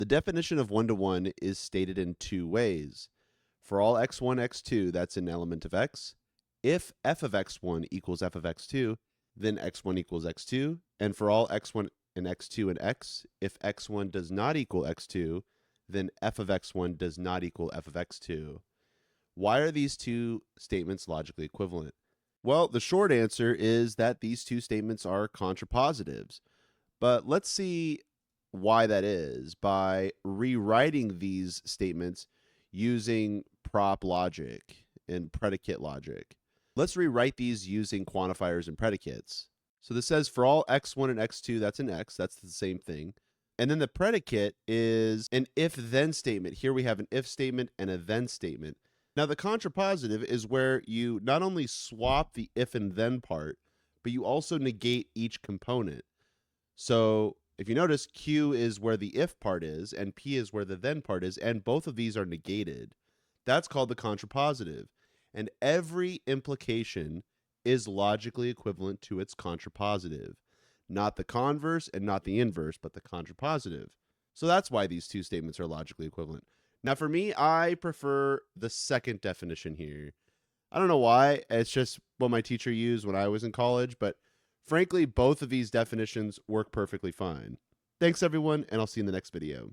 The definition of one-to-one is stated in two ways. For all x1, x2, that's an element of x. If f of x1 equals f of x2, then x1 equals x2. And for all x1 and x2 and x, if x1 does not equal x2, then f of x1 does not equal f of x2. Why are these two statements logically equivalent? Well, the short answer is that these two statements are contrapositives. But let's see why that is by rewriting these statements using prop logic and predicate logic. Let's rewrite these using quantifiers and predicates. So this says for all x1 and x2, that's an x, that's the same thing. And then the predicate is an if-then statement. Here we have an if statement and a then statement. Now the contrapositive is where you not only swap the if and then part, but you also negate each component. So if you notice, Q is where the if part is, and P is where the then part is, and both of these are negated. That's called the contrapositive. And every implication is logically equivalent to its contrapositive. Not the converse and not the inverse, but the contrapositive. So that's why these two statements are logically equivalent. Now for me, I prefer the second definition here. I don't know why. It's just what my teacher used when I was in college, but frankly, both of these definitions work perfectly fine. Thanks everyone, and I'll see you in the next video.